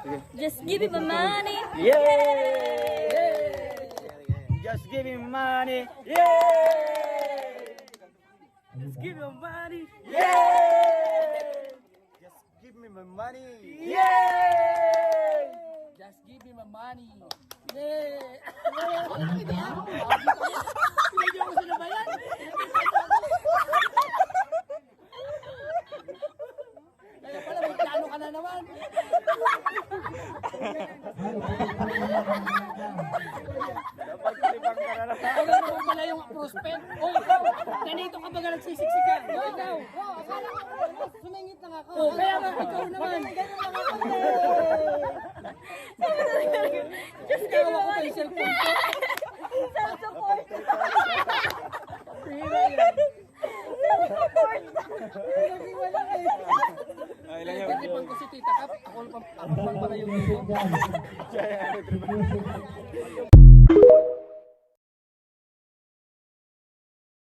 Just give me my money. Yay! Just give me money. Yay! Just give me money. Yay! Just give me my money. Yay! Just give me my money. Yay! Hindi ako sinabayan. Kaya pala may plano ka na naman. Dapat tilibang ka na lang. Wala naman pala yung prospect. O ikaw, ganito ka baga nagsisiksikan. O ikaw. Akala ko sumingit lang ako. O kaya nga ikaw naman. Just give me Tawa ko money. kay cellphone ko. Self-support. Ay, lang Titipan ko si Tita Kap. Ako pang para yung ito.